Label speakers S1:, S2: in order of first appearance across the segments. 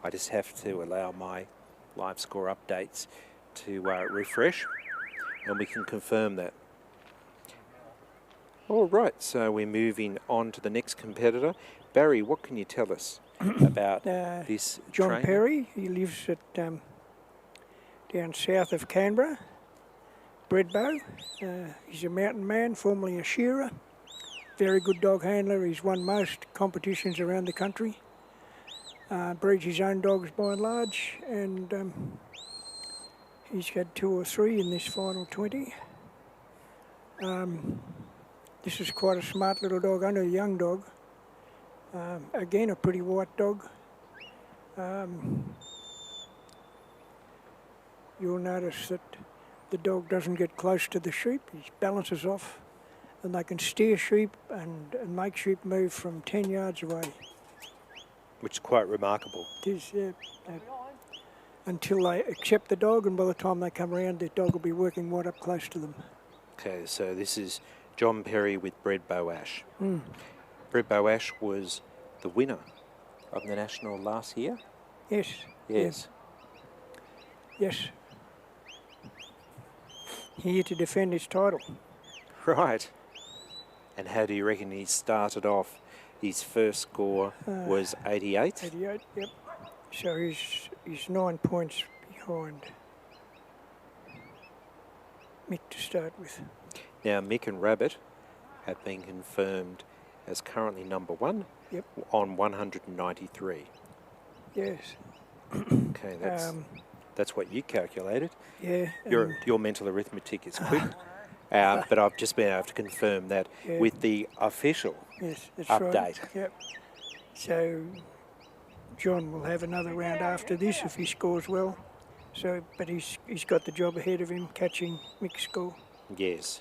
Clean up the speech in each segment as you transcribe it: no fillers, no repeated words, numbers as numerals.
S1: I just have to allow my live score updates to refresh, and we can confirm that. All right, so we're moving on to the next competitor. Barry, what can you tell us about this
S2: John
S1: trainer?
S2: Perry, he lives at down south of Canberra. Bredbo, he's a mountain man, formerly a shearer. Very good dog handler. He's won most competitions around the country. Breeds his own dogs by and large, and he's had 2 or 3 in this final 20. This is quite a smart little dog, only a young dog. Again, a pretty white dog. You'll notice that the dog doesn't get close to the sheep. He balances off, and they can steer sheep and make sheep move from 10 yards away.
S1: Which is quite remarkable.
S2: It is, until they accept the dog, and by the time they come around, the dog will be working right up close to them.
S1: Okay, so this is John Perry with Bredbo Ash.
S2: Mm.
S1: Bredbo Ash was the winner of the National last year?
S2: Yes.
S1: Yes.
S2: Yes. Here to defend his title.
S1: Right. And how do you reckon he started off? His first score was 88?
S2: 88, yep. So he's 9 points behind Mick to start with.
S1: Now, Mick and Rabbit have been confirmed as currently number 1 on 193.
S2: Yes.
S1: Okay, that's what you calculated.
S2: Yeah.
S1: Your mental arithmetic is quick. But I've just been able to confirm that with the official update.
S2: Right. Yep. So John will have another round after this if he scores well. So, but he's got the job ahead of him, catching Mick's score.
S1: Yes.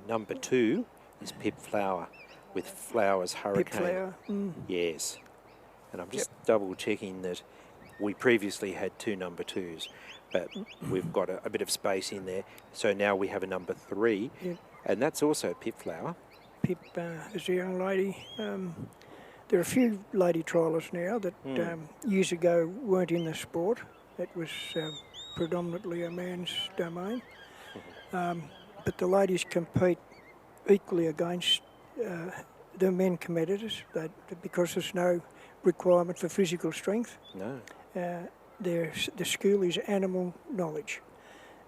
S1: Number 2 is Pip Flower with Flowers Hurricane.
S2: Pip Flower. Mm.
S1: Yes. And I'm just double checking that we previously had 2 number 2s, but we've got a bit of space in there. So now we have a number 3, and that's also Pip Flower.
S2: Pip is a young lady. There are a few lady triallers now that years ago weren't in the sport. It was predominantly a man's domain. But the ladies compete equally against the men competitors because there's no requirement for physical strength.
S1: No.
S2: The school is animal knowledge,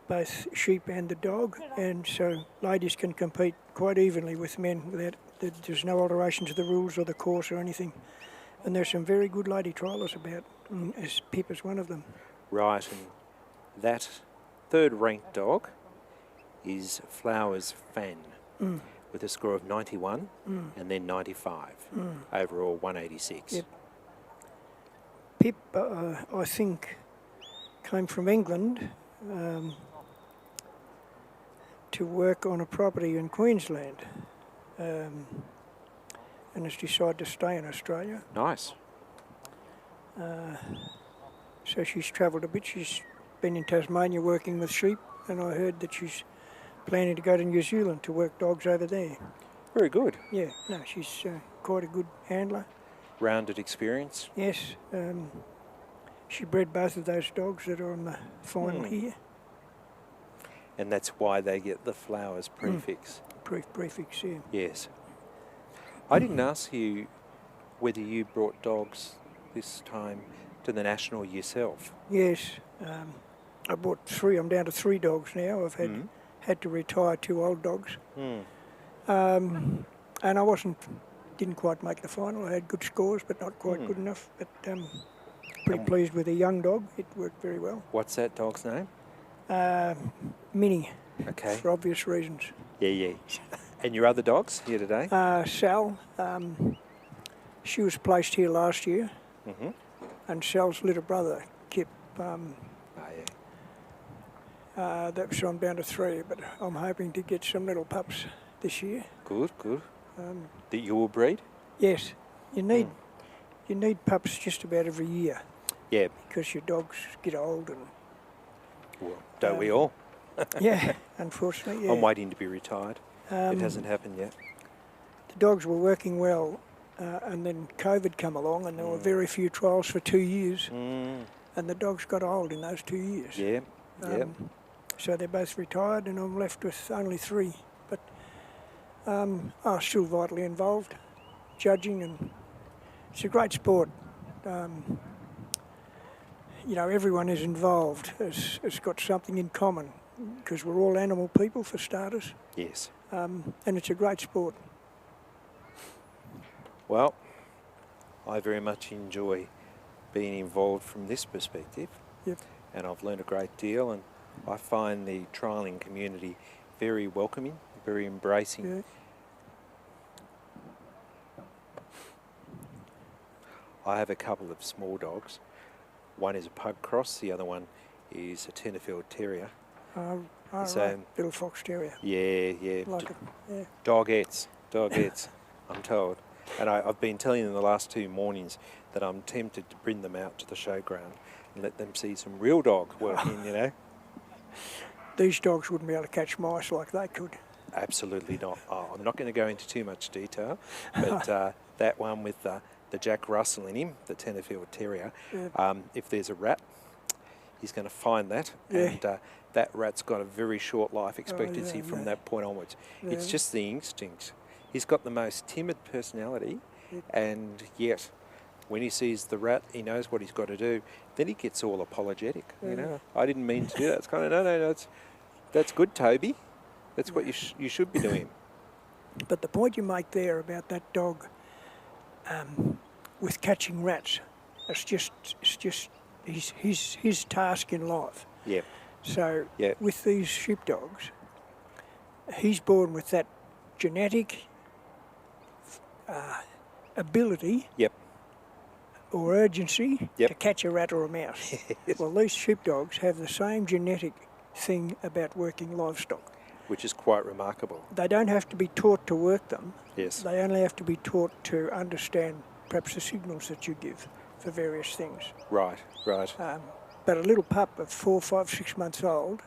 S2: both sheep and the dog, and so ladies can compete quite evenly with men without there's no alteration to the rules or the course or anything. And there's some very good lady triallers about, as Pip is one of them.
S1: Right, and that 3rd ranked dog is Flowers Fan with a score of 91 and then 95. Overall 186.
S2: Yep. Pip, I think, came from England to work on a property in Queensland and has decided to stay in Australia.
S1: Nice.
S2: So she's travelled a bit. She's been in Tasmania working with sheep, and I heard that she's planning to go to New Zealand to work dogs over there.
S1: Very good.
S2: Yeah, no, she's quite a good handler.
S1: Rounded experience.
S2: Yes. She bred both of those dogs that are on the final here.
S1: And that's why they get the Flowers prefix.
S2: Prefix, yeah.
S1: Yes. I didn't ask you whether you brought dogs this time to the National yourself.
S2: Yes. I bought 3. I'm down to 3 dogs now. I've had to retire 2 old dogs. And I didn't quite make the final. I had good scores, but not quite good enough. But pretty pleased with a young dog. It worked very well.
S1: What's that dog's name?
S2: Minnie.
S1: Okay.
S2: For obvious reasons.
S1: Yeah. And your other dogs here today?
S2: Sal. She was placed here last year. And Sal's little brother, Kip. That was on down to 3, but I'm hoping to get some little pups this year.
S1: Good. That you will breed?
S2: Yes. You need pups just about every year.
S1: Yeah.
S2: Because your dogs get old and...
S1: Well, don't we all?
S2: Yeah, unfortunately, yeah.
S1: I'm waiting to be retired. It hasn't happened yet.
S2: The dogs were working well and then COVID come along, and there were very few trials for 2 years,
S1: Mm.
S2: and the dogs got old in those 2 years.
S1: Yeah, yeah.
S2: So they're both retired, and I'm left with only 3. But I'm still vitally involved, judging, and it's a great sport. You know, everyone is involved, has got something in common, because we're all animal people for starters,
S1: Yes.
S2: and it's a great sport.
S1: Well, I very much enjoy being involved from this perspective.
S2: Yep.
S1: And I've learned a great deal, and I find the trialling community very welcoming, very embracing.
S2: Yeah.
S1: I have a couple of small dogs. One is a pug cross, the other one is a Tenterfield Terrier.
S2: Right. Little fox terrier.
S1: Yeah, yeah.
S2: Like it, yeah.
S1: Dogettes, I'm told. And I've been telling them the last 2 mornings that I'm tempted to bring them out to the showground and let them see some real dogs working, you know.
S2: These dogs wouldn't be able to catch mice like they could.
S1: Absolutely not. I'm not going to go into too much detail, but that one with the Jack Russell in him, the Tenterfield Terrier,
S2: Yeah.
S1: if there's a rat, he's going to find that,
S2: Yeah.
S1: and that rat's got a very short life expectancy from
S2: yeah.
S1: that point onwards.
S2: Yeah.
S1: It's just the instinct. He's got the most timid personality, and yet when he sees the rat, he knows what he's got to do. Then he gets all apologetic. You know, I didn't mean to do that. It's kind of no. That's good, Toby. That's what you should be doing.
S2: But the point you make there about that dog with catching rats, it's just his task in life.
S1: Yeah.
S2: So
S1: Yeah.
S2: with these sheepdogs, he's born with that genetic ability
S1: Yep.
S2: or urgency
S1: Yep.
S2: to catch a rat or a mouse. Well, these sheepdogs have the same genetic thing about working livestock.
S1: Which is quite remarkable.
S2: They don't have to be taught to work them.
S1: Yes.
S2: They only have to be taught to understand perhaps the signals that you give for various things.
S1: Right. Right.
S2: But a little pup of 4, 5, 6 months old,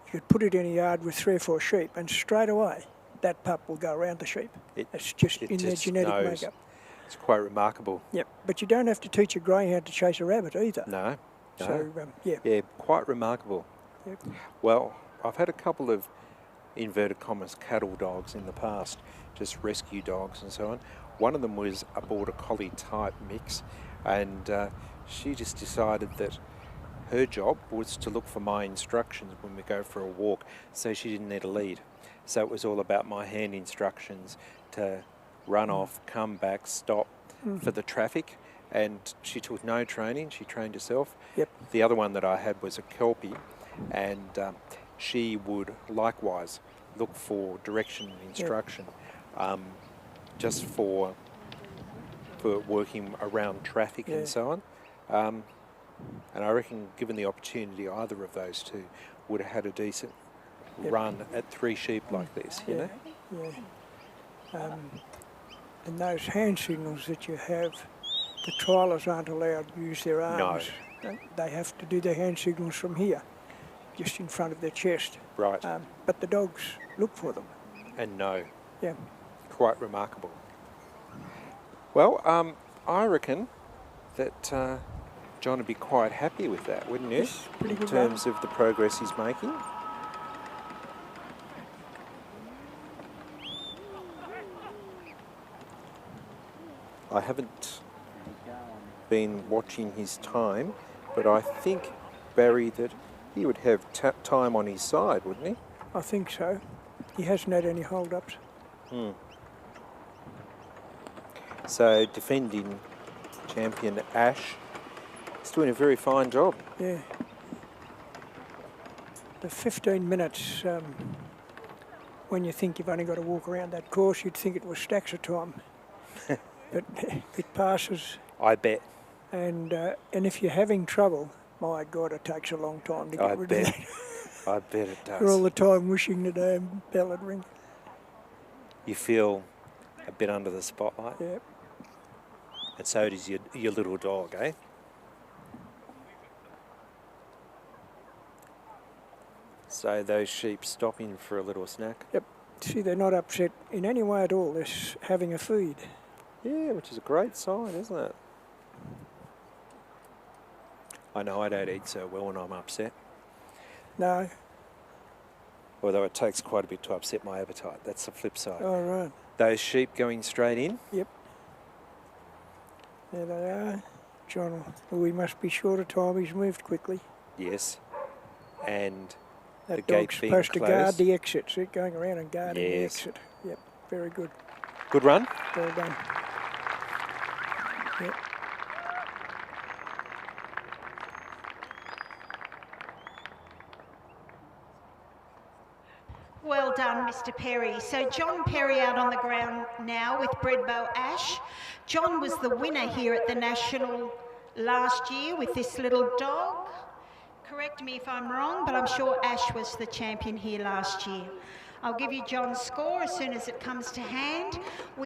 S2: you could put it in a yard with 3 or 4 sheep, and straight away that pup will go around the sheep. It's just in their genetic
S1: knows.
S2: makeup.
S1: It's quite remarkable.
S2: Yep. But you don't have to teach a greyhound to chase a rabbit either.
S1: No. No.
S2: So yeah.
S1: Yeah, quite remarkable.
S2: Yep.
S1: Well, I've had a couple of inverted commas cattle dogs in the past, just rescue dogs and so on. One of them was a border collie type mix, and she just decided that her job was to look for my instructions when we go for a walk, so she didn't need a lead. So it was all about my hand instructions to run off, come back, stop for the traffic, and she took no training, she trained herself.
S2: Yep.
S1: The other one that I had was a Kelpie, and she would likewise look for direction and instruction, just for working around traffic and so on. And I reckon, given the opportunity, either of those two would have had a decent run at 3 sheep like this, you know?
S2: Yeah. And those hand signals that you have, the trialers aren't allowed to use their arms. No. They have to do their hand signals from here, just in front of their chest.
S1: Right.
S2: But the dogs look for them.
S1: And no.
S2: Yeah.
S1: Quite remarkable. Well, I reckon that John would be quite happy with that, wouldn't you?
S2: Yes, pretty good
S1: in terms of the progress he's making. I haven't been watching his time, but I think, Barry, that he would have time on his side, wouldn't he?
S2: I think so. He hasn't had any hold-ups.
S1: So, defending champion Ash is doing a very fine job.
S2: Yeah. The 15 minutes, when you think you've only got to walk around that course, you'd think it was stacks of time. But it passes.
S1: I bet.
S2: And if you're having trouble, my God, it takes a long time to get rid of that.
S1: I bet it does.
S2: You're all the time wishing the damn bell would ring.
S1: You feel a bit under the spotlight.
S2: Yeah.
S1: And so does your little dog, eh? So those sheep stopping for a little snack.
S2: Yep. See, they're not upset in any way at all. They're having a feed.
S1: Yeah, which is a great sign, isn't it? I know I don't eat so well when I'm upset.
S2: No.
S1: Although it takes quite a bit to upset my appetite. That's the flip side.
S2: All right.
S1: Those sheep going straight in.
S2: Yep. There they are. John, we must be short of time. He's moved quickly.
S1: Yes. And
S2: that
S1: the
S2: dog's
S1: gate being
S2: supposed to guard
S1: closed.
S2: the exits. They're going around and guarding the
S1: Yes.
S2: exit. Yep, very good.
S1: Good run.
S2: Well done. Yep.
S3: Well done, Mr. Perry. So John Perry out on the ground now with Bredbo Ash. John was the winner here at the National last year with this little dog. Correct me if I'm wrong, but I'm sure Ash was the champion here last year. I'll give you John's score as soon as it comes to hand.